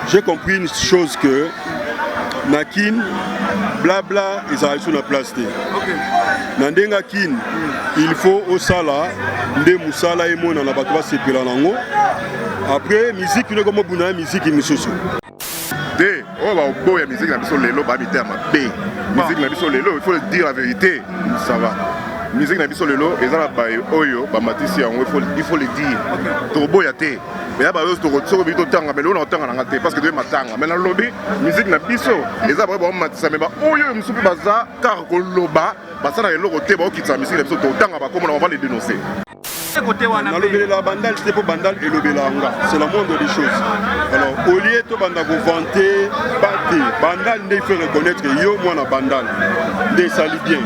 J'ai compris une chose que Nakin, blabla, ils arrivent sur la place. Nandenga Kin, il faut au Sala, Nde Moussala et Mona, la Batova Sepelanango. Après, musique, il y a comme une musique qui me soucie. Oh, la musique, la musique, il faut le dire la vérité, ça va. Musique na biso lelo ezala ba oyo ba matisi yango il faut le dire turbo ya te mais ya ba yo to bito tanga mais lona tanga na te parce que de matanga mais na lobby musique na biso ezala ba matisa mais ba oyo musupi baza car ko loba basala eloko te ba okitsa musique na biso to tanga ba comme on va les dénoncer. La bandal, c'est pour bandal et le belanga. C'est la moindre des choses. Alors, au lieu de bandal vanter, battre, bandal, il faut reconnaître yo moi na bandal. Des sali bien.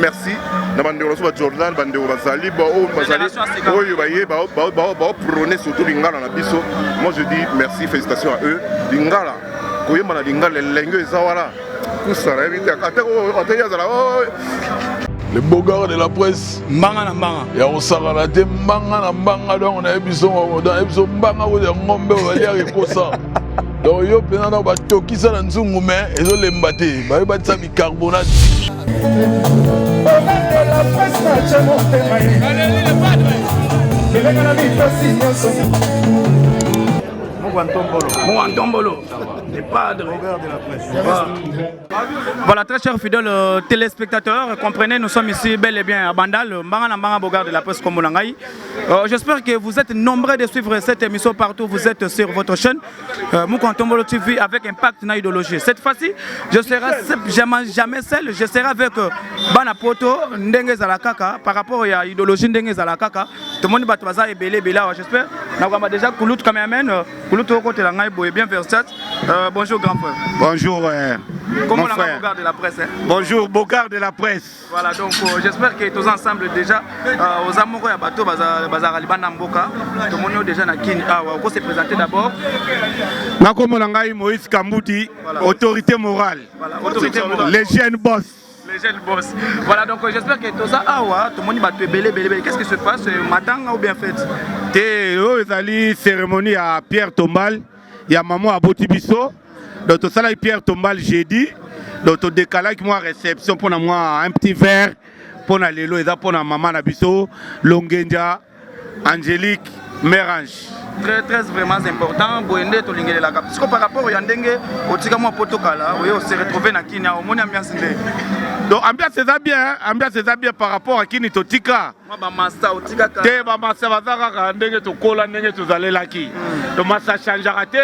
Merci. Na bandero so Jordan, bandero bazali, oyo baye ba prôner surtout lingala na biso. Moi je dis merci, félicitations à eux. Lingala, koyema na lingala lengo ezawala. Kusara éviter ataya zala. Les beaux gars de la presse, Mbanga na mbanga. ya osakana te mbanga na mbanga donc on a émission dans émission mbanga wo de ngombe wali akosa. Donc yo pena na ba tokisa na nzungu mais ezo lemba te, ba yo batisa bicarbonate. La presse na chamo te mai. Allez le padre. Venga na mi fascinação. Mouantombolo, les padres. De la presse. Voilà, très chers fidèles téléspectateurs, comprenez, nous sommes ici bel et bien à Bandal, Mbanga Bogar de la presse comme Molangaï. J'espère que vous êtes nombreux de suivre cette émission partout, vous êtes sur votre chaîne Moukantombolo TV avec Impact na idéologie. Cette fois-ci, je serai jamais seul, je serai avec Bana Poto, Ndenge Zalakaka, par rapport à l'idéologie Ndenge Zalakaka. Tout le monde va être et belé, j'espère. Nous avons déjà Koulout Kameramen, Koulout Okote Langaï, bien versat. Bonjour grand frère. Bonjour. Comment la Bogar de la presse hein? Bonjour Bogar de la presse. Voilà donc j'espère que tous ensemble déjà aux amoureux à bateau bazar Alibana Mboka tout le monde déjà na kin on peut se présenter d'abord. Nakomonangai Moïse Kambouti, voilà. Autorité morale. Voilà, autorité morale. Les jeunes boss. Les jeunes boss. Voilà donc j'espère que tout ça tout le monde va te belé. Qu'est-ce qui se passe matin ou bien fait? Té ezali cérémonie à Pierre Tombal, il y a maman à Botibiso. Donc tout ça là Pierre Tombal jeudi. Donc au décalage moi réception pour moi un petit verre pour na lelo et pour na maman na biso Longenja Angélique Mérange. Très vraiment important boende to lingele la cap. Parce que par rapport au yandenge au tika moi potokala on se retrouver na Kenya au moni ambiance ndé. Donc ambiance c'est bien par rapport à Kini Totika. Moi ba master au tika ka. Te ba master bazaka ndenge to kola ndenge to zalela ki. Donc master changera te.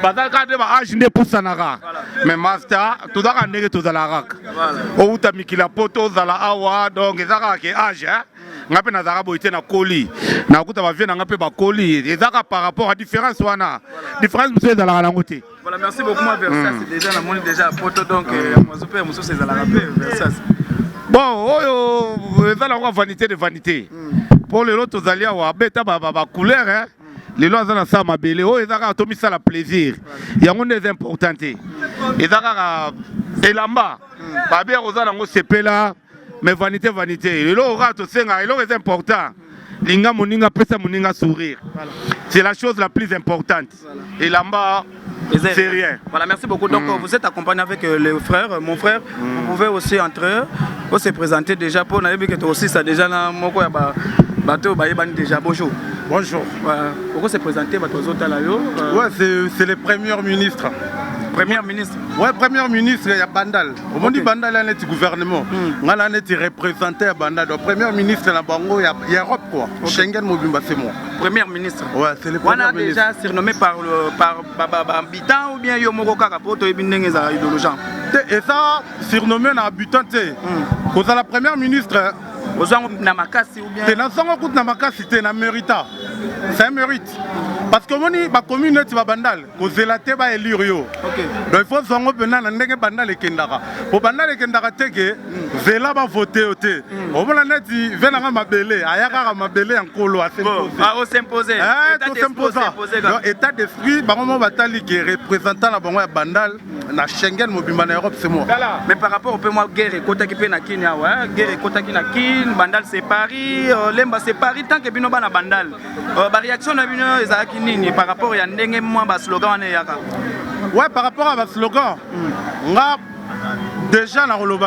Bazaka de ba âge ne pousanaka. Mais master tout daka ndenge to zalaraka. Voilà. O utamikila poto zala awa donc ezaka ke âge hein. Ngape na zaka boité na koli. Na kuta ba vie na ngape ba koli. Ezaka par rapport à différence wana. Différence monsieur zala na ngote. Voilà, merci beaucoup moi Versas c'est déjà la monnaie déjà poto donc moi super monsieur c'est zala rapé Versas. Bon, oyo ezala kwa vanité de vanité. Pour les autres zalia wa beta ba couleur hein. Les lois dans ça ma belle oh ezaka tomi ça la plaisir. Il y a des importantés. Ezaka elamba. Ba bien ozala ngo sepela. Mais vanité. Le aura to senga, c'est important. Linga moninga pesa moninga sourire. Voilà. C'est la chose la plus importante. Voilà. Et là-bas, c'est rien. Voilà, merci beaucoup. Donc vous êtes accompagné avec les frères, mon frère. Vous pouvez aussi entrer, vous se présenter déjà pour n'aller que aussi ça déjà là moko ya bateau déjà. Bonjour. Bonjour. Pourquoi se présenter bateau là yo? Ouais, c'est le premier ministre. Premier ministre. Ouais, premier ministre, il y a Bandal. On dit Bandal, il y a gouvernement. Il y a représenté à Bandal. Le premier ministre, il y a Europe quoi. Schengen, c'est moi. Premier ministre. Ouais, c'est le premier ministre. On a déjà surnommé par habitant ou bien Yomoko Kakapoto et Bindengeza idéologie. Et ça, surnommé un habitant, c'est la première ministre. Aux gens Namakasi ou bien. C'est dans son Namakasi, c'est un mérite. C'est un mérite. Parce que la communauté va bandal, que la tête va élire. Donc il faut que vous bandal et kendara. Pour bandal et kendara teke, Zela va voter au thé. On va dit venanga mabele, ayaka mabele en colo à s'imposer. État d'esprit, baromo batali qui est représentant la bango bandal na Schengen mobimba na Europe c'est moi. Mais par rapport au peu moi guerre et kota qui pe na Kenya, guerre et kota qui na Kenya. Kin, Bandal c'est Paris, Lemba c'est Paris, tant que bino bana Bandal. La réaction na bino ezalaki nini par rapport à ndenge moi ba slogan na yaka. Ouais, par rapport à votre slogan, déjà dans le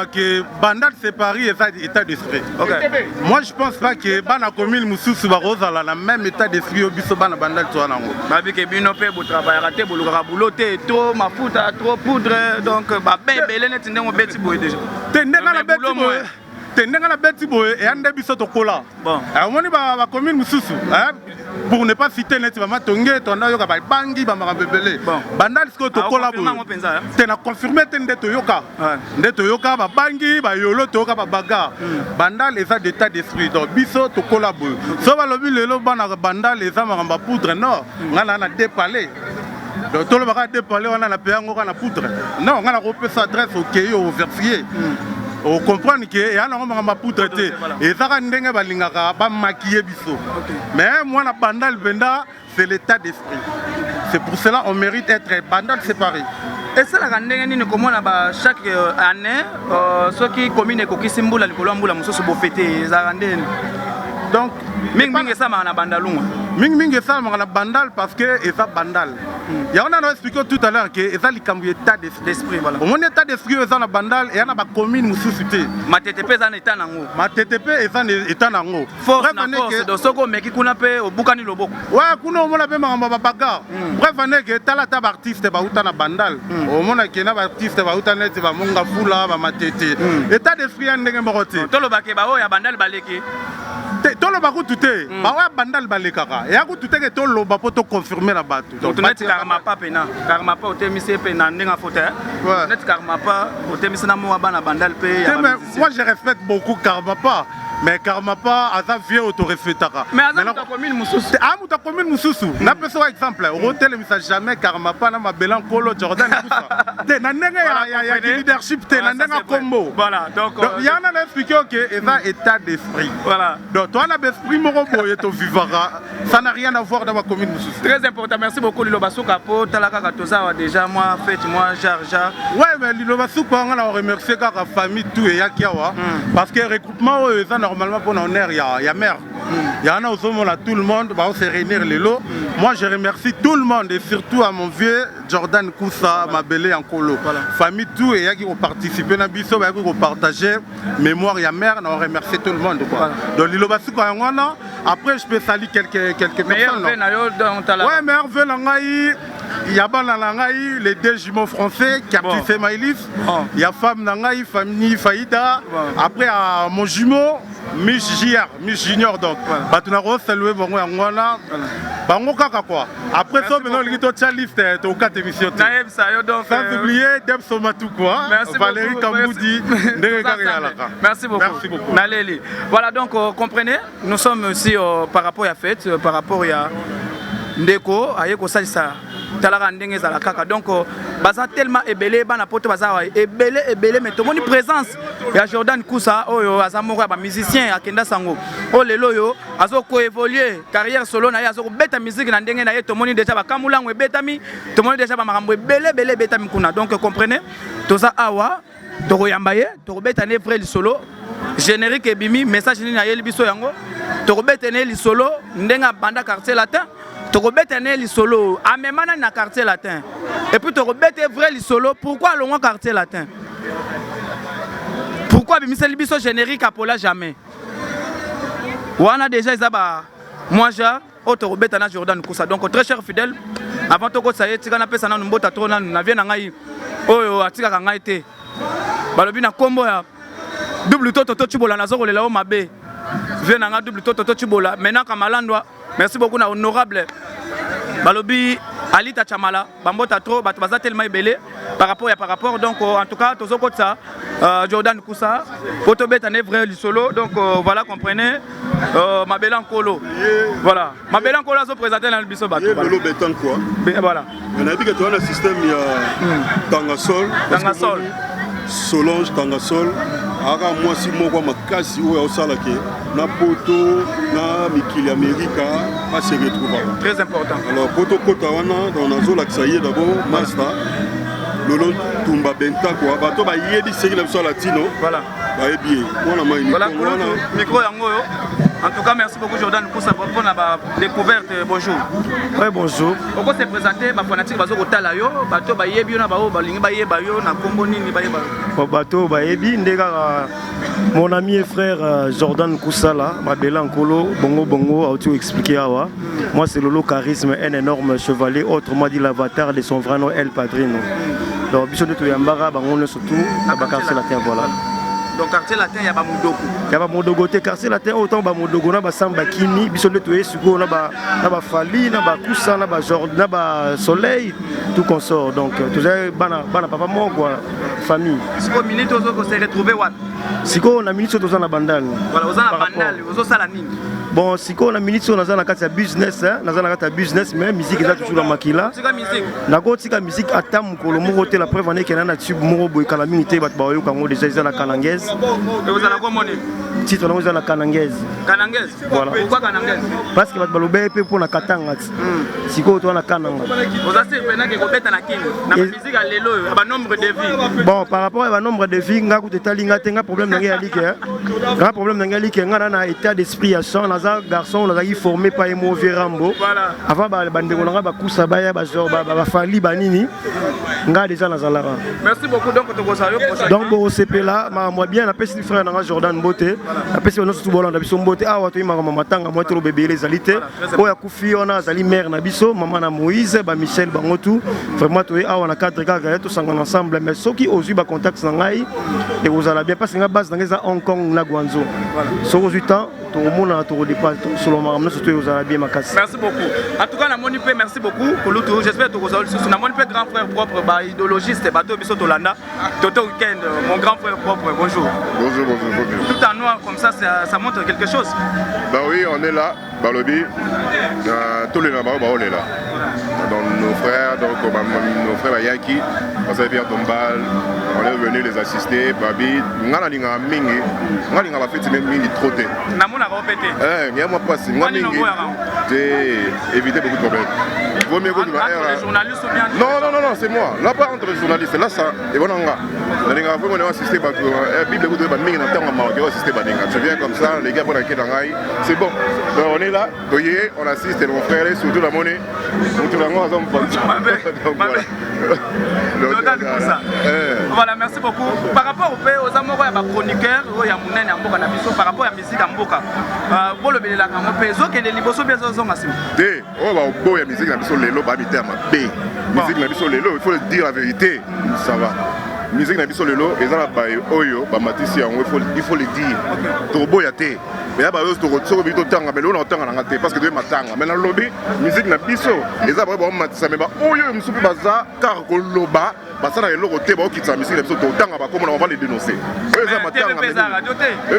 Bandal c'est Paris et ça état d'esprit. Okay. Moi je pense pas que Bana commune Moussous Barosa la même état d'esprit au biso Bana Bandal toi nango. Babi ke bino pe bo travail raté bo lukara bouloté trop mafuta trop poudre donc ba bébé net ndengo beti boy déjà. Tendenga na beti boy. Tendenga na beti boy et ande biso to kola. Bon. Alors moni ba commune Moussous pour ne pas citer net ba matonge tonda yoka ba bangi ba marabebele. Bandal sko to kola boy. Te na confirmer tende to yoka. Nde to yoka ba bangi ba yolo to yoka ba baga. Bandal eza d'état d'esprit donc biso to kola boy. So ba lobi lelo bana Bandal eza maramba poudre non. Ngana na dépalé. Donc tout le monde a dépalé on a la paix on a poudre. Non, on a repéré sa adresse au quai au versier. On comprend que y a un poudre et ça a ndenge balingaka ba maquiller biso. Mais moi la Bandal Benda c'est l'état d'esprit. C'est pour cela on mérite d'être Bandal séparé. Et ça la ndenge nini comment na chaque année ceux qui commune ko kisimbula likolo mbula musoso bo fêter za ndene. Donc mingi ça na Bandalunga. Mingi ça na Bandal parce que et ça Bandal. Il y en a expliqué tout à l'heure que ça les état d'esprit voilà. Au mon état d'esprit ça na Bandal et y en a ba commune mususité. Ma TTP ça état nango. Ma TTP et ça état nango. Force na force de soko meki kuna pe obukani loboko. Ouais, kuna o mona pe mama baga. Bref on que tala ta artiste ba uta na Bandal. Au mona que na artiste ba uta net ba monga fula ba matete. État d'esprit ndenge morote. Tolo ba ke ba o ya Bandal baleki. Tolo ba kututé. Ba wa Bandal balekaka. Et a kututé que tolo ba poto confirmer la batte. Donc karma pa pena karma pa otemise pe na ndenga faute net karma pa otemise na mo bana Bandal pe ya moi je respecte beaucoup karma pa mais karma pa aza vieux autorefetaka mais aza ta commune mususu ta commune mususu na peso exemple hotel misa jamais karma pa na mabelan kolo Jordan kusa te na ndenga ya leadership te na ndenga combo voilà donc il y en a expliqué que eza état d'esprit voilà donc toi na esprit moko boye to vivara ça n'a rien à voir dans ma commune mususu très important merci beaucoup Lilo Basuka po talaka katoza déjà moi fête moi jar ouais mais Lilo Basuka on a remercié la famille tout et yakiawa parce que regroupement ça normalement pour honneur il y a mère il y en a aussi tout le monde va se réunir les lots moi je remercie tout le monde et surtout à mon vieux Jordan Koussa ma belle en colo famille tout et qui ont participé dans biso qui ont partagé mémoire il y a mère on remercie tout le monde quoi donc Lilo Basuka on a après je peux saluer quelques personnes ouais mais Hervé Langaï il y a Langaï les deux jumeaux français Captif et Maïlis il y a femme Langaï famille Faïda après à mon jumeau Miss Junior donc tu n'as pas salué bongo yangwana bango kaka quoi après ça maintenant les to liste to 4 émissions sans oublier Deb Somatou quoi Valérie Kamboudi merci beaucoup Naleli voilà donc comprenez nous sommes aussi par rapport à fête par rapport à ndeko ayeko salisa talaka ndenge za la kaka donc baza tellement ebelé bana poto baza ebelé mais tomoni présence ya Jordan Koussa oyo azamoko ya ba musicien akenda sango o lelo yo azoko évoluer carrière solo na ye azoko beta musique na ndenge na ye tomoni déjà ba kamulango ebetami tomoni déjà ba makambo ebelé betami kuna donc comprenez toza awa tokoyamba ye tokobeta ne vrai solo générique ebimi message ni na ye libiso yango tokobeta ne li solo ndenga banda quartier latin tokobeta ne li solo amemana na quartier latin et puis tokobeta vrai li solo pourquoi longo quartier latin pourquoi bimisa libiso générique apola jamais wana déjà izaba moi ja tokobeta na Jordan Koussa donc très cher fidèle avant toko saye tika na pesa na mbota trop na vie na ngai oyo atika ka ngai te balobi na kombo ya double toto chibola na zoko lela o mabe vie na nga double toto chibola maintenant kamalandwa merci beaucoup na honorable balobi Alita Chamala bambota trop bato baza tellement ebelé par rapport donc en tout cas tozokota Jordan Koussa poto beta ne vrai solo donc voilà comprenez Mabela Nkolo voilà Mabela Nkolo a présenté dans le biso bato voilà betan quoi voilà on a dit que tu as un système il y a Tangasol Solange Tangasol aka mwasi moko makasi oyo osalaki na poto na mikili Amerika a se retrouver très important alors poto kota wana dans nazo laksaye d'abord master lolo tumba benta quoi bato ba yebi seki na biso latino voilà Voilà, micro yango. En tout cas, merci beaucoup Jordan pour sa découverte. Bonjour. Oui, bonjour. Pourquoi se présenter ma fanatique bazo kotala yo, bato ba yebi na ba balingi ba yeba yo na kombo nini ba yeba. Bato ba yebi ndeka mon ami et frère Jordan Koussala, Mabela Nkolo, Bongo, a tout expliqué awa. Moi c'est Lolo Charisme, un énorme chevalier, autrement dit l'avatar de son vrai nom El Padrino. Donc biso de Toyambara, bango surtout, na quartier latin voilà. Donc quartier latin ya ba Moudoko. Ya ba Moudoko te quartier latin autant ba Moudoko na ba Samba Kini, biso de Toye suko na ba Fali, na ba Koussa, na ba Jordan, na ba Soleil, tout consort. Donc toujours bana papa mon quoi, famille. Siko minute ozo ko se retrouver wat. Siko na minute ozo na bandal. Voilà, ozo na bandal, ozo sala nini. Bon, siko na minute ozo na kati ya business, na kati ya business mais musique eza toujours la makila. Sika musique. Na ko tika musique atam ko lo moko te la preuve ane kena na tube moko boy kala minute bat ba yo kango déjà eza na kanangaise. Et vous allez comment titre na eza na kanangaise. Kanangaise. Voilà. Pourquoi kanangaise? Parce que bat balobe pe pour na katanga. Siko to na kananga. Vous avez pena que kobeta na king. Na musique à lelo, ba nombre de vies. Bon, par rapport à nombre de vies, nga ko tetalinga tenga problème na ngali ke. Grand problème na ngali ke nga na état d'esprit ya son na garçon on a formé par Emo Verambo. Voilà. Avant bandeko nga ba kusa ba ya ba genre ba fali ba nini. Nga déjà na zalara. Merci beaucoup donc to kosayo prochain. Donc bon CP là, moi bien appelle frère na Jordan Mbote. Appelle on tout bolanda biso Mbote ah wato ima matanga moi to bébé les alité. O ya kufi on a zali mère na biso, maman na Moïse, ba Michel bangotu. Vraiment to ah on a quatre gars tous ensemble mais ceux qui osent ba contact na ngai et vous allez bien parce que nga base dans Hong Kong na Guangzhou. So aux 8 ans tout le monde a tout dépassé selon moi surtout vous allez bien ma casse. Merci beaucoup. En tout cas la monipe merci beaucoup pour l'auto. J'espère que vous allez sur la monipe grand frère propre ba idéologiste bateau biso Tolanda. Toto weekend mon grand frère propre. Bonjour. Bonjour. Tout en noir comme ça montre quelque chose. Bah oui, on est là. Balobi, tous les Nabao, on est là. Donc nos frères, nos frères Yaki, on s'est fait Tombal, on est venu les assister. Babi, on a dit mingi, on a dit fait même mingi trotté. Namon a répété. Il y a moi pas si moi mingi, j'ai évité beaucoup de problèmes. Vaut mieux que les journalistes ou bien. Non, c'est moi. Là-bas entre les journalistes, là ça, et bon on a vraiment assisté par Bible de mingi dans temps on a assisté par tu viens comme ça, les gars pour la Kédangaï, c'est bon. On est là, on assiste et mon frère est surtout la monnaie. Voilà, merci beaucoup. Par rapport aux amoureux, aux chroniqueurs, par rapport à la musique à Mboka, vous le bénéfice de la musique, il faut le dire la vérité, ça va. Musique na biso lelo ezala ba oyo ba matisi yango il faut le dire turbo ya te mais ya ba yo to bito tanga mais lona tanga na te parce que de matanga mais na lobby musique na biso ezala ba matisa mais ba oyo musupi baza car ko loba basala eloko te ba okitsa musique na biso to tanga ba comme on va les dénoncer ezala matanga mais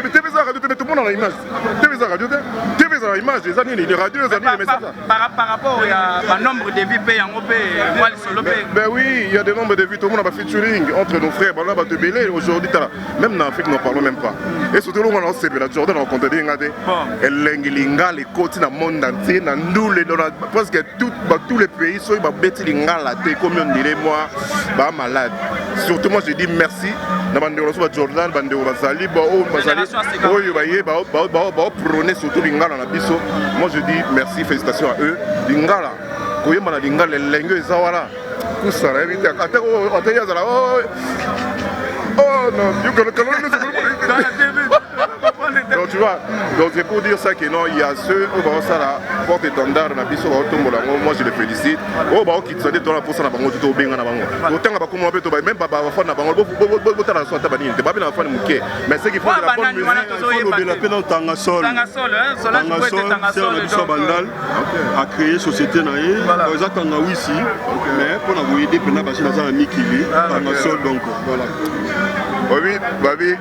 TV radio te tout le monde dans l'image TV radio te TV dans l'image les années les radios les années les messages par rapport à nombre de vies payés en OP moi les solo ben oui il y a des nombres de vues tout le monde a featuring entre nos frères, bah te belé aujourd'hui, même en Afrique, nous n'en parlons même pas. Et surtout, on a aussi la Jordan, on compte dire, elle linga les côtes dans le monde entier, dans presque tous les pays, soit ils bêtent linga la tête, comme on dirait moi, bah malade. Surtout moi, je dis merci. Dans le Jordan, dans le Bazali, prôner surtout linga dans la biso. Moi, je dis merci, félicitations à eux. Linga là, quand il y a linga, les lingues, ça voilà. Oh non, donc tu vois, donc c'est pour dire ça que non, il y a ceux qui ont ça là, porte étendard, moi je les félicite. Oh bah qui sont des temps pour ça na bango tout bien na bango. Autant ba comment peut même ba fa na bango bo ta la soit ta banine, te ba na fa na muke. Mais c'est qu'il faut de la bonne musique. Il faut de la peine en Tangasol. Tangasol, Tangasol, Bandal a créé société na yé. Ils attendent na ici, mais pour na aider pena ba na za Mikili, Tangasol donc voilà. Oui, babi.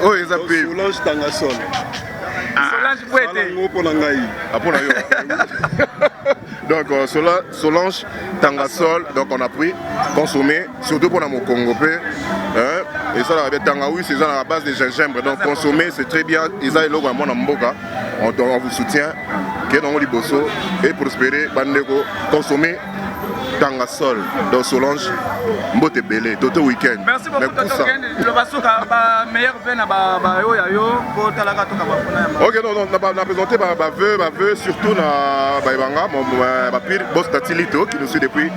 Oh, ils appellent Solange Tangasol. Solange donc Solange Tangasol, donc on a pris, consommé, surtout pour mon Congo. Et ça, avec Tangaoui, c'est à la base de gingembre. Donc consommer, c'est très bien. Ils ont l'eau à mon amboka. On vous soutient. Et prospérer, bandeko, consommer. Tangasol, donc Solange, Mbote Belé, Toto Weekend. Merci beaucoup, Toto Weekend. Le Basuka, meilleur vin à Yo, pour Talaka Toka. Ok, non, on a présenté ma vœu, surtout dans Baïbanga, mon pire boss Tatilito qui nous suit depuis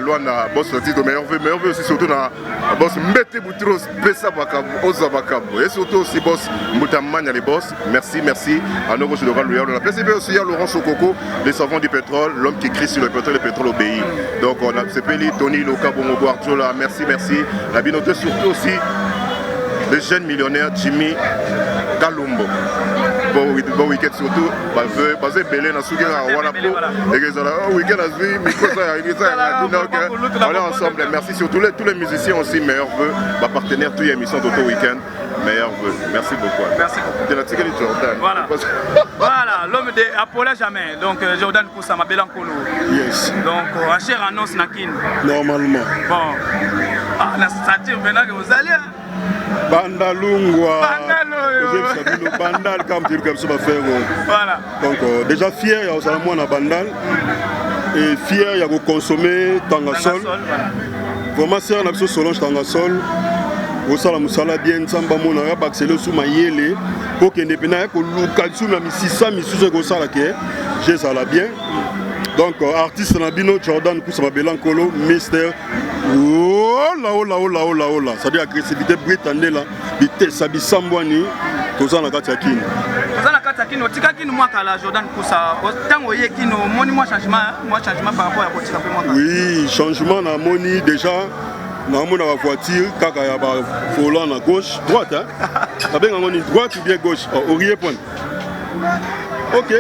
loin de boss Tatilito, meilleur vœu aussi, surtout dans boss Mbete Boutros, Pessa Bakabo, Oza Bakabo, et surtout aussi boss Moutamania les boss. Merci à nos de Val on a PCB aussi à Laurent Sokoko, les savants du pétrole, l'homme qui crie sur le pétrole obéit. Donc on a CPLI, Tony, Loka, Bongo, Arjola, merci. La binote surtout aussi le jeune millionnaire Jimmy Kalumbo. Bon week-end surtout, basé Belé dans Sougué à Wanapo, et que ça week-end à Zui, on est ensemble. Merci surtout tous les musiciens aussi, meilleurs vœux, ma partenaire, tous les émissions d'Auto Week-end, meilleurs vœux. Merci beaucoup. Merci beaucoup. Jordan. Voilà, l'homme de Apollo jamais. Donc Jordan Koussa, ma belle encolo. Yes. Donc en chère annonce Nakin. Normalement. Bon. La satire maintenant que vous allez. Bandalungwa. Bandal comme ça va faire. Voilà. Donc déjà fier il y a aussi moi na Bandal et fier il y a consommer Tangasol. Vraiment c'est un absolu Solange Tangasol. Au sala musala bien samba mona ya baxelo sous mayele pour que indépendant ko lukalsu na 600 misusu ko sala ke je sala bien. Donc artiste na bino Jordan Koussa Belankolo Mister oh là c'est-à-dire agressivité britannique là bité sabi sambwani toza na kati ya kini toza na kati ya kini otika kini mwaka la Jordan Koussa tango ye kini moni moi changement par rapport à kotika pe mwaka oui changement na moni déjà na mona la voiture kaka ya ba volant à gauche droite hein abenga ngoni droite ou bien gauche orier point OK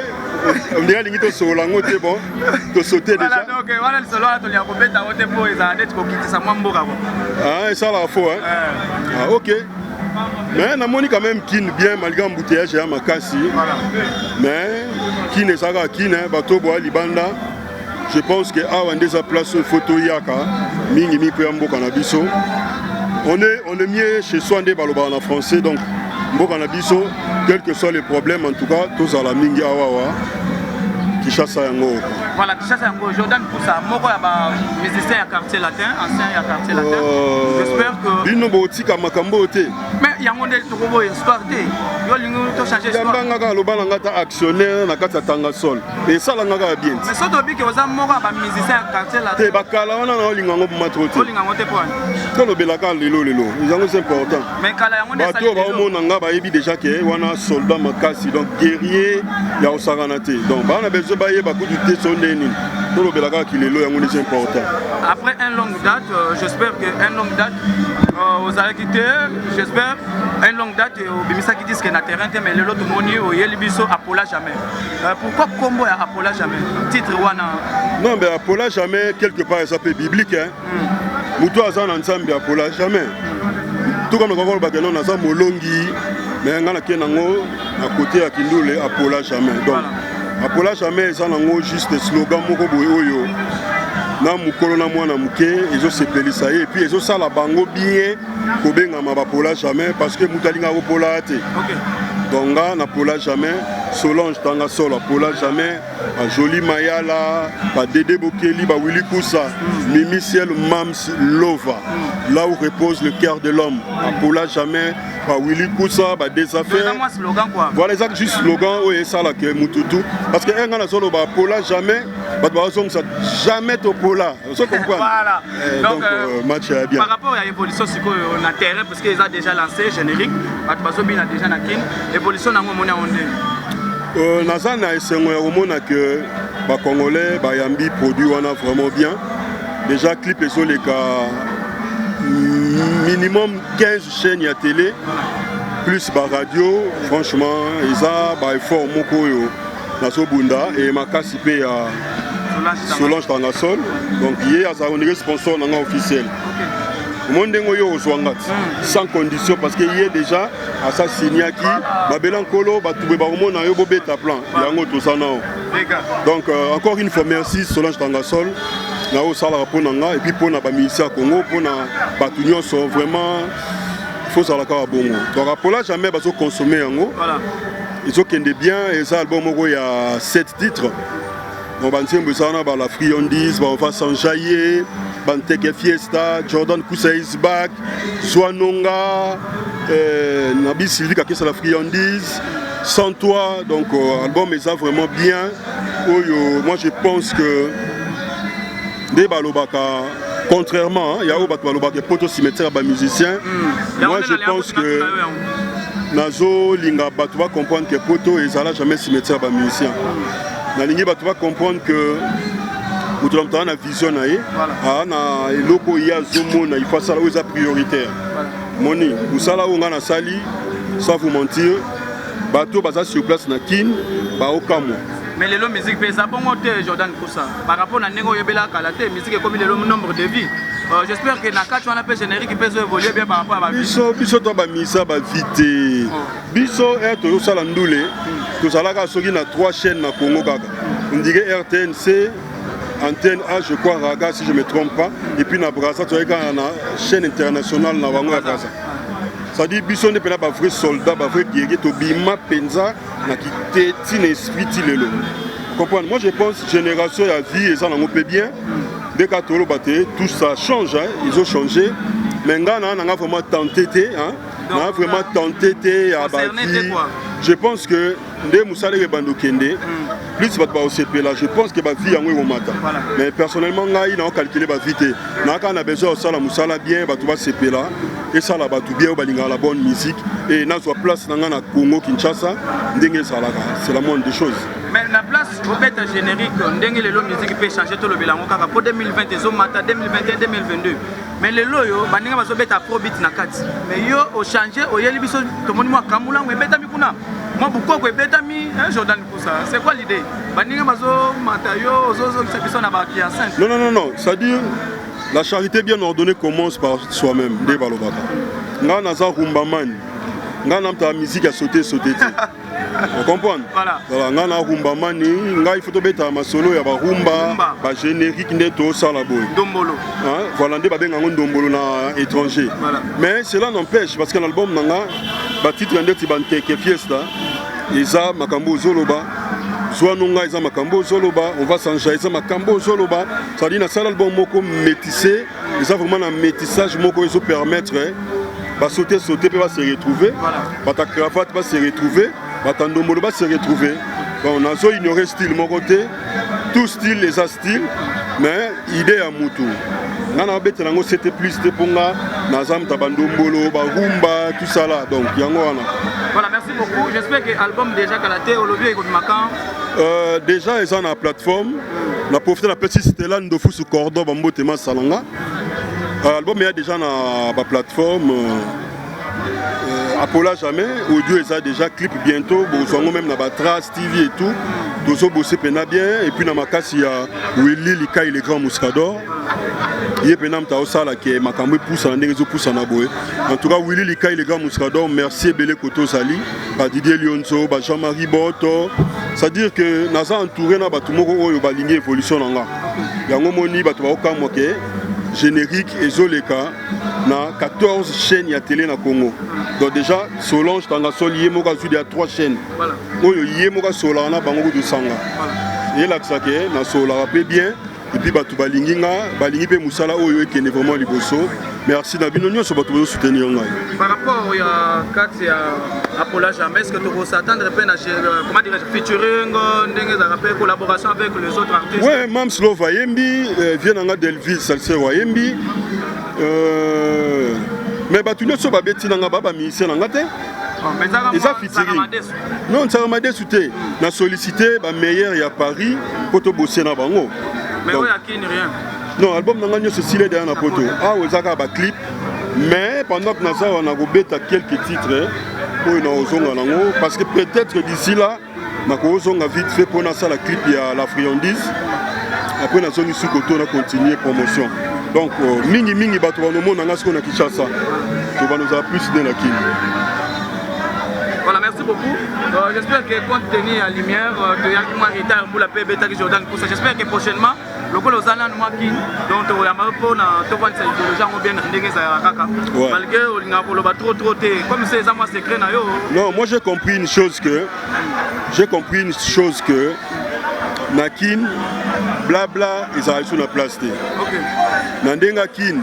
on dirait limite sur lango te bon to sauter déjà donc voilà le solo to lia ko beta wote po eza net ko kitisa mwamboka bon ah ça la faut hein ah OK mais na moni quand même kin bien malgré embouteillage ya makasi mais kin ezaka kin bato bo libanda je pense que awa ndeza place photo yaka mingi mi pe mboka na biso on est mieux chez soi ndé baloba en français donc mboka na biso quels que soient les problèmes en tout cas tous à la mingi awa Kishasa yango. Voilà, Kishasa yango Jordan Koussa moko ya ba musicien ya quartier latin, ancien ya quartier latin. J'espère que bino botika makambo te. Mais yango ndé to ko histoire te. Yo lingo to changer histoire. Yamba ngaka loba ngata actionnaire na kati ya Tangasol. Et ça la ngaka bien. Mais soto bi ke oza moko ba musicien ya quartier latin. Te bakala wana na lingo ngo matro te. Lingo te point. Quand le belaka lelo ils c'est important. Mais kala yango ndé ça. Bato ba mona nga ba yebi déjà que wana soldat makasi donc guerrier ya osagana te. Donc ba na besoin ba yeba ku du te sondeni. Pour le belaka qui lelo yango c'est important. Après une longue date, j'espère que une longue date aux agriculteurs, j'espère une longue date au bimisa qui disent que na terrain mais le lot moni au yelibiso Apollo jamais. Pourquoi combo à Apollo jamais? Titre wana. Non mais Apollo jamais quelque part ça peut biblique hein. Muto azana ensemble Apollo jamais. Tout comme le bagano na za molongi mais ngana kenango à côté à Kindule Apollo jamais. Donc Apollo jamais ça nango juste slogan moko boyo oyo. Na mukolo na mwana muke ezo sepelisa et puis ezo sala bango bien ko benga ma Apollo jamais parce que mutalinga ko pola te. OK. Donc na pola jamais Solange Tangasol Apollo jamais a Joli Mayala ba Dédé Bokeli ba Willy Koussa Mimi Ciel Mams Lova là où repose le cœur de l'homme Apollo jamais ba Willy Koussa ba des affaires voilà ça juste slogan où est ça là que mututu parce que un na solo ba Apollo jamais ba bazong ça jamais to pola vous comprenez voilà donc match est bien par rapport à l'évolution siko na terrain parce qu'ils ont déjà lancé générique ba bazobi na déjà na kin évolution na ngomona onde naza na esengo ya komona que ba congolais ba yambi produit wana vraiment bien déjà clip ezoleka minimum 15 chaînes ya télé plus ba radio franchement eza ba effort moko yo nazobunda et makasi pe ya Solange Tangasol donc yé aza on est sponsor nanga officiel monde ngoyo ozwangati sans condition parce que yé déjà asa signaki babela nkolo batube ba omona yo bobeta plan yango tosana donc encore une fois merci Solange Tangasol na o sala rapona nga et puis pona ba ministère Congo pona batu nyonso vraiment faut sala ka bongo donc Apollo jamais baso consommer yango voilà ils ont kende bien et ça album moko ya 7 titres On va la friandise, on va s'enjailler, Banteke Fiesta, Jordan Koussa is back, Swanonga, Nabi Sylvie qui est la friandise, Sans toi, donc l'album est vraiment bien. Moi je pense que des balobaka, contrairement, il y a des balobaka poto cimetière à musicien. Moi je pense que Nazo Linga Batu va comprendre que poto et Zala jamais cimetière à musicien. Nalingi Batu va comprendre que vous avez une vision, na eloko ya zomo na ifasa la oza prioritaire. Moni, vous sala on a sali, sans vous mentir, bateau basa sur place na kin, ba okamo. Mais les musique pesa bon monter Jordan Koussa. Par rapport à Nengo Yebela Kalate, musique comme le nombre de vies. J'espère que na 4 on a peu générique peut évoluer bien par rapport à biso to ba misa ba vite. Biso to sala ndule, to sala ka soki na 3 chaînes na Congo kaka. On dirait RTNC Antenne A, je crois, Raga, si je ne me trompe pas. Et puis, na Brasa, tu as une chaîne internationale, na Wango à Brasa. Ça dit, Bisson n'est pas un vrai soldat, un vrai guerrier, tu bima penza, na qui t'es esprit, lelo. Comprendre? Moi, je pense que génération à vie, et ça, on peut bien. Dès qu'à Tolo Baté, tout ça change, hein, ils ont changé. Mais on a vraiment tenté, hein. On a vraiment tenté à bâtir. Je pense que Ndé Moussale et Bando Kende, plus tu vas au CP là, je pense que ma vie est en matin. Mais personnellement, il a calculé ma vie. On a besoin de ça, la Moussala bien, tu vas CP là, et ça là, tu bien, la bonne musique. Et dans la place, dans le Congo, Kinshasa, c'est la moindre des choses. Mais la place, au fait générique, la musique peut changer tout le bilan. Pour 2020, 2021, 2022. Mais les loyaux, ils vont faire afrobeat na kati. Mais yo au changer, au yeli biso to moni moi kamula we betami kuna. Moi pourquoi we betami Jordan Koussa. C'est quoi l'idée? Baninga bazo matayo ozo biso na ba ki enceinte. Non, ça dit la charité bien ordonnée commence par soi-même, des balobaka. Nga naza rumbaman. Nga namta musique a sauté. Vous comprenez? Voilà. Nga na rumbamani, nga il faut to beta ma solo ya ba rumba, ba générique neto sala boy. Dombolo. Voilà ndé ba benga ndombolo na étranger. Voilà. Mais cela n'empêche parce que l'album nanga ba titre ndé Banteke Fiesta, eza makambo zoloba. Zwanonga eza makambo zoloba, on va s'enjailler eza makambo zoloba. Ça dit na sala album moko métissé, eza vraiment un métissage moko ils permettre va sauter, puis va se retrouver. Voilà. Ta cravate va se retrouver. Ta ndombolo va se retrouver. On a ignoré le style, mon côté. Tout style, les styles. Mais idée à Moutou. C'était plus de ponga. Nazam, tabandombolo, rumba, tout ça là. Donc, voilà, merci beaucoup. J'espère que l'album déjà Kalaté, Olobio et Godmakan. Déjà, ils sont sur la plateforme. On a profité de la petite Stella Ndofu sous cordon, Bambotema Salanga. L'album est déjà sur la plateforme. Apollo jamais, audio est déjà clip bientôt. Bon, on même dans la trace TV et tout. Nous avons bossé bien. Et puis dans ma casse, il y a Willy Lika et les grands Mouscador. Il y a Penam Taosala qui est Makambo pousse en réseau pousse en aboé. En tout cas, Willy Lika et les grands Mouscador, merci Belé Koto Sali, Didier Lionzo, Jean-Marie Boto. C'est-à-dire que nous avons entouré na batumoko oyo balingi évolution nanga. Yango moni batu ba okamoke générique et Zoleka na 14 chaînes ya télé na Congo. Donc déjà Solange tanga sol yemoka zudi à 3 chaînes. Voilà. Oyo yemoka sola na bango de sanga. Voilà. Et là ça que na sola rappelé bien et puis batu balingi pe musala oyo ekene vraiment liboso. Merci Nabino Nyo, sobato soutenir ngai. Par rapport à Kati Apollo jamais, est-ce que tu peux s'attendre à comment dire featuring, collaboration avec les autres artistes? Oui, Mam Slow Wayembi, vient Delville, Salser Wayembi. Mais tu ne sais pas si tu as un musicien. Et ça featuring. Non, ça m'a déçu. On a sollicité les meilleurs à Paris pour te bosser dans Bango. Mais il n'y a rien. Non, l'album n'a pas stylé derrière la photo. Ah, on a un clip. Mais pendant que nous avons quelques titres, parce que peut-être d'ici là, nous avons vite fait pour la clip à la friandise. Après, nous avons sous côté, on a continué la promotion. Donc, mingi bato va nous montrer ce qu'on a Kinshasa. Tu vas nous avoir plus de la kin. Voilà, merci beaucoup. J'espère que compte tenu à la lumière, tu as un retard pour la paix Beta Jordan Koussa. J'espère que prochainement, le col aux Alain Maki, dont on a pour les gens bien malgré trop comme c'est ça moi secret. Non, moi j'ai compris une chose que na kin blabla ezalaki sur na place te na ndenge ya kin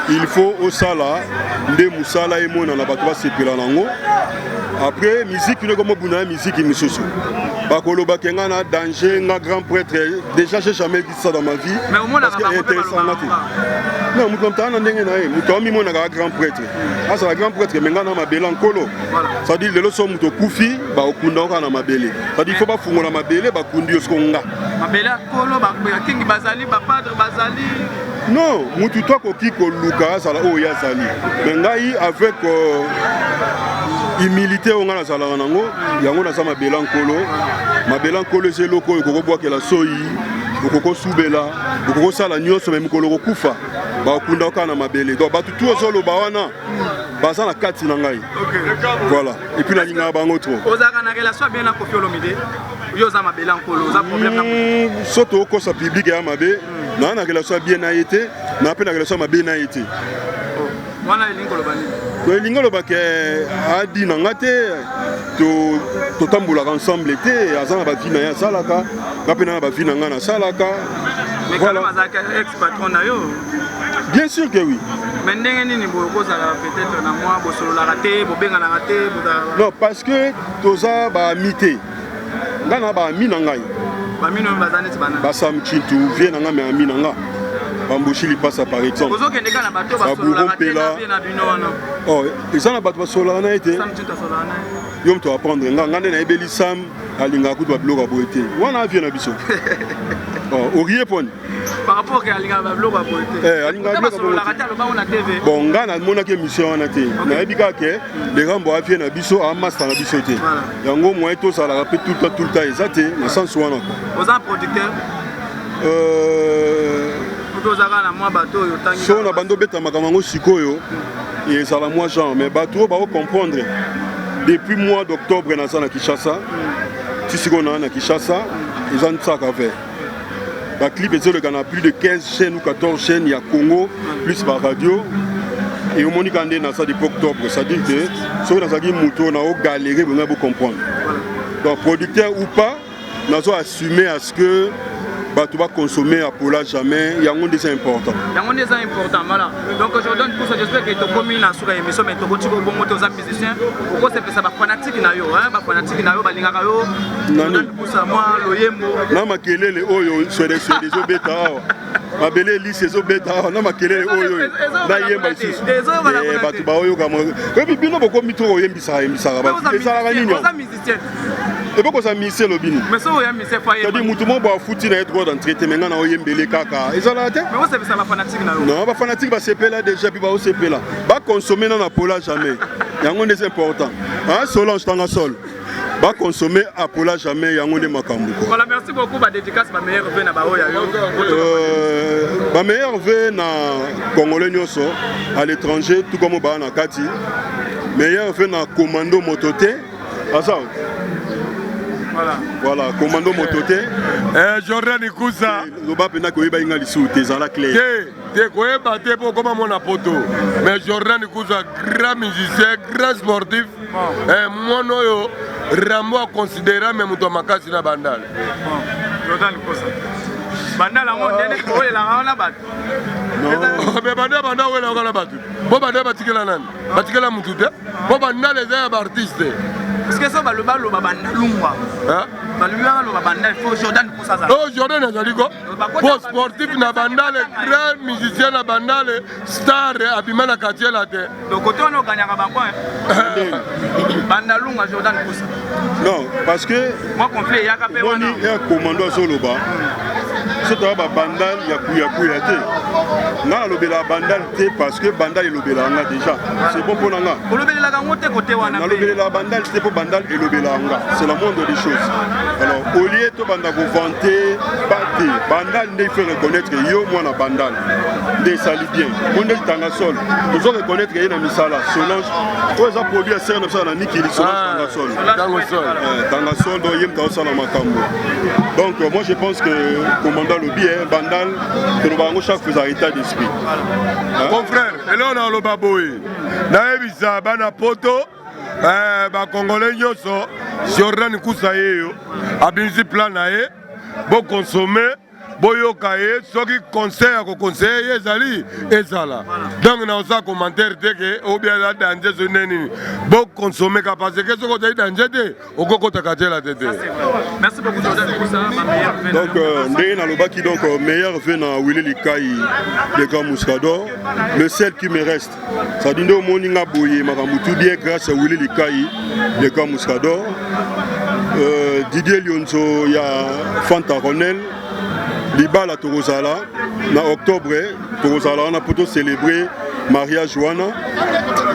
il faut osala nde mosala emonana bato basepela nango après musique ne comme buna musique misusu bakoloba kenga na danger nga grand prêtre déjà j'ai jamais dit ça dans ma vie parce que intéressant nati non mutu mtana ndenge na ye mutu ami mona ka grand prêtre asa la grand prêtre menga na mabele nkolo ça dit lelo so mutu kufi ba okunda ka na mabele ça dit faut ba fungola mabele ba kundi yosko nga mabele nkolo ba kingi bazali ba padre bazali non mutu to koki ko luka sala o ya zali mengai avec humilité onga na sala nango yango na sa mabele nkolo c'est loko ko bwakela soyi ko subela ko sala nyonso même ko loko kufa ba kunda ka na mabele donc batu tout zo lo ba wana baza na kati na ngai voilà et puis na linga bango trop ozaka na relation bien na Koffi Olomide yo za mabele nkolo za problème na soto ko sa public ya mabe na relation bien na été na pe na relation mabe na été wana elingo lo bani ko elingo lo ba ke adi na ngate to tambola ensemble te azana ba vina ya salaka kape na ba vina ngana salaka voilà mazaka ex patron na yo bien sûr que oui mais ndenge nini bokozala peut-être na moi bosolo la raté bobenga na raté non parce que toza ba mité ngana ba mina ngai ba mino bazane tibana ba sam chintu vie na ngame amina nga bambushi lipasa par exemple ozokende kana bato basolo la raté na bien na bino wana oh ezana bato basolo na été sam chintu solo na yom to apprendre ngande na ebeli sam alinga kutu babiloko boete wana vie na biso oh orie poni par rapport à alinga babiloko boete alinga babiloko la raté lo ba on a TV bon ngana mona ke mission wana te na ebika ke les rambo avie na biso a master na biso te yango moi to sala rapé tout le temps ezate na sens wana aux un producteur ozaka na mwa bato oyo tangi so na bando beta makambo sikoyo et ça la moi genre mais bato ba comprendre depuis mois d'octobre na sana Kinshasa tisiko na Kinshasa ils ont ça à faire ba clip ezolo kana plus de 15 chaînes ou 14 chaînes ya Congo plus par radio et au monika ndé na ça depuis octobre ça dit que so na zaki moto na o galérer vous avez comprendre donc producteur ou pas nazo assumer à ce que tu vas consommer à Pola jamais, il y a un des important. Il y a un des important, voilà. Donc je donne tout ça, j'espère que tu as commis sur l'émission, mais tu as continué bon moto aux musiciens. Pourquoi c'est que ça va fanatique na yo, hein, fanatique na yo, balinga yo. Non, pour ça moi, loyemo. Na makele le oyo sur les obéta. Ma belle lisse les obéta, na makele le oyo. Na yemba ici. Batu ba oyo kama. Et puis bino boko mitro yembisa ba. Ça va nini? Musicien. Et pourquoi ça misé le bini? Mais ça on a misé faille. C'est-à-dire mutumo ba futi na droit d'entrer mais ngana oyembele kaka. Ezala te? Mais c'est ça ba fanatique na yo. Non, ba fanatique ba sepela déjà puis ba o sepela. Ba consommer na Pola jamais. Yango c'est important. Hein, Solange tanga sol. Ba consommer à Pola jamais yango ne makambu. Voilà, merci beaucoup ba dédicace ba meilleur vœu na ba oya yo. Ba meilleur vœu na Congolais nyoso à l'étranger tout comme ba na kati. Meilleur vœu na commando mototé. Asa. Voilà, commando mototé. Jordan Ikusa. Loba pena ko yeba inga lisu te zala clair. Te ko yeba te po comme mon poto. Mais Jordan Ikusa grand musicien, grand sportif. Mon oyo Rambo a considéré même to makasi na bandal. Jordan Ikusa. Bandal a mondene ko la na bat. Non. Mais bandal wela ko na bat. Bo bandal batikela nan. Batikela mutu te. Bo bandal les artistes. Est-ce que ça va le balo babanda lungwa? Hein? Ba le babanda il faut Jordan pour ça. Oh Jordan azali ko. Pour sportif na bandale, grand musicien na bandale, star abimana quartier la te. Donc côté on gagne ka bango hein. Banda lungwa Jordan pour ça. Non, parce que moi conflit ya ka pe wana. Il y a commando Zoloba. C'est toi ba bandal ya kuya te. Na lobela bandal te parce que bandal lobela nga déjà. C'est bon pour nga. Lobela ka ngote côté wana. Na lobela bandal te pour bandal et lobela nga. C'est la moindre des choses. Alors au lieu to banda ko vanter, battre, bandal ne fait reconnaître yo moi na bandal. Des sali bien. On est tanga sol. Nous on reconnaître que na misala Solange. Aux a produit à serre na niki Solange tanga sol. Tanga sol do yem ta sala makambo. Donc moi je pense que commandant le bien bandal que nous avons chaque fois état d'esprit. Mon frère, et là on a le baboui. Na ebisa bana poto ba congolais nyoso Jordan Ikusa yeyo abinzi plan na ye boconsommer boyoka ye soki conseil ya koconseille ye ezali ezala donc naosa commentaire te ke obia eza danger so neni boconsomeka parce que soki ozali danger te okokotaka te la te te. Merci beaucoup Jordan pour ça. Donc ndenge nalobaki donc meilleur vœu na Willy Likai de Grand Mouscador, le seul qui me reste ça dit nde omoni nga boye makambo tout bien grâce à Willy Likai de Grand Mouscador. Didier Lionzo ya Fanta Ronel Libala Torozala, en octobre, Torozala, on a plutôt célébré Maria Joana,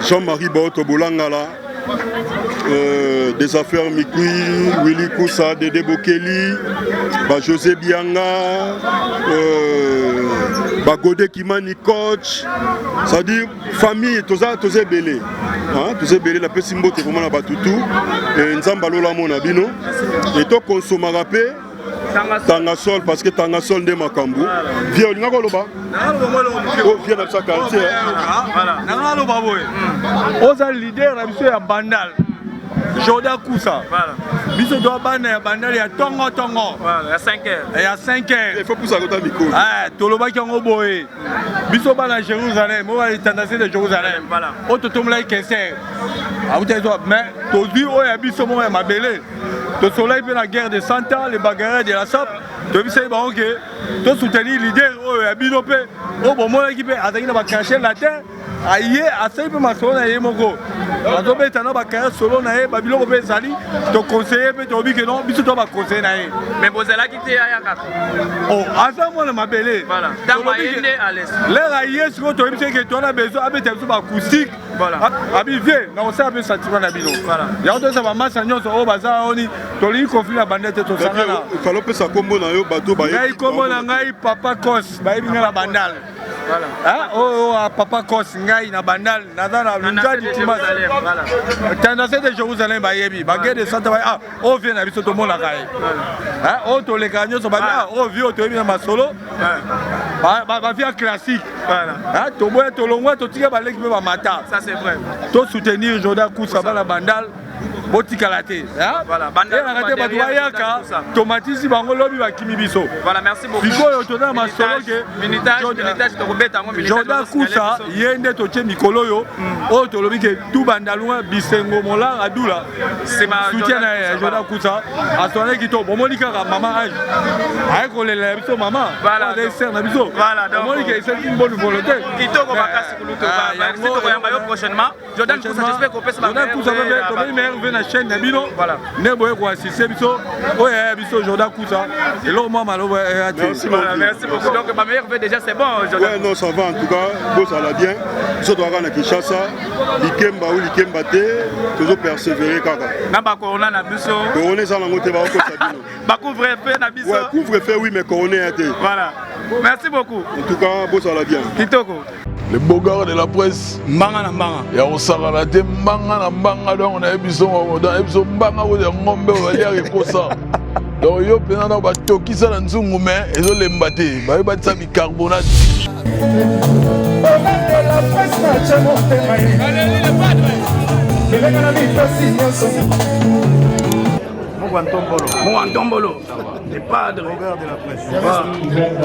Jean-Marie Baoto Bolangala, des affaires Mikui, Willy Koussa, Dede Bokeli, José Bianga, Gode Kimani coach, c'est-à-dire famille, tout ça belé. Tout ça belé, la personne qui est la Batutu, et Nzambalola Monabino, et tout consommera rapé. Tangasol parce que Tangasol de Makambu. Viens, on a quoi viens dans sa quartier. Oza leader la mission ya Bandal. Jordan Koussa. Biso doit banner ya Bandal ya Tongo Tongo. Voilà, à 5 heures. Et à 5 heures. Il faut pousser à côté micro. Ah, Toloba qui en boé. Biso bana Jérusalem, moi les tendanciers de Jérusalem. Voilà. Auto tomla Kessé. Ah, vous êtes mais aujourd'hui on a biso mo ya mabele. Le soleil fait la guerre de 100 ans, les bagarres de la SAP. Tu sais, tu soutenir leader, tu binopé, tu moment équipe, tu as caché la terre. Aïe, assez peu ma solo na mon go. La dobe est un bagarre solo na Babylone be sali. Tu conseiller, tu as dit que non, biso tu vas conseiller na. Mais vous allez quitter à 4. Oh, attends moi ma belle. Voilà. Dans ma île à l'est. Les raillés, ce que tu as dit que tu as besoin, avec tes acoustique. Voilà. Abivé, on sait un peu sentiment na bilo. Voilà. Ya on ça va masse nyonso au bazar oni. Toli conflit la bandette to sangana. Il fallait que ça combo na yo bateau ba. Ngai kombo na ngai papa Kos, ba ibinga la bandal. Voilà. Ah oh papa Kos ngai na bandal, na na lunga di Timas. Voilà. Tendance de Jérusalem ba yebi, ba guerre de Santa ba ah, on vient na biso to mona kai. Ah oh to le ganyo so ba ah, oh vio to ibinga masolo. Ba via classique. Voilà. Ah to boya to longwa to tika ba l'équipe ba mata. Ça c'est vrai. To soutenir Jordan Koussa ba la bandal. Botikalate. Voilà, bandal. Tomatisi bango lobi ba kimi biso. Voilà, merci beaucoup. Biko yo tona masolo ke militage to robeta ngo militage. Jordan Koussa yende to che mikolo yo. O to lobi ke tout bandalunga bisengo mola adula. C'est ma soutien na Jordan Koussa. Atone ki to bomoni kaka maman age. Ay ko le biso maman. Voilà. Des sœurs na biso. Voilà, donc bomoni ke c'est une bonne volonté. Kitoko bakasi kuluto ba. Merci to koyamba yo prochainement. Jordan Koussa j'espère qu'on peut se Jordan Koussa va na chaîne na bino. Voilà. Ne boye ko assister biso. Oya biso Jordan Koussa. Et là moi malo merci beaucoup. Donc ma meilleure veut déjà c'est bon Jordan. Ouais non ça va en tout cas. Bon ça va bien. So doit na Kinshasa. Likemba ou Likemba te. Toujours persévérer kaka. Na ba corona na biso. Corona ça na ngote ba ko sabino. Ba couvre-feu na biso. Ouais, couvre-feu oui mais corona te. Voilà. Merci beaucoup. En tout cas, bon ça va bien. Kitoko. Les beaux gars de la presse. Mbanga na mbanga. Ya osala te mbanga na mbanga donc na ebiso dans ebiso mbanga wo de ngombe wa ya rekosa. Donc yo pena na ba tokisa na nzungu mais ezo lemba te. Ba ba tsa bicarbonate. La presse na chamo te mai. Allez le padre. Belenga na mitosi nyonso. Mo Antombolo. Les padres. Regardez la presse.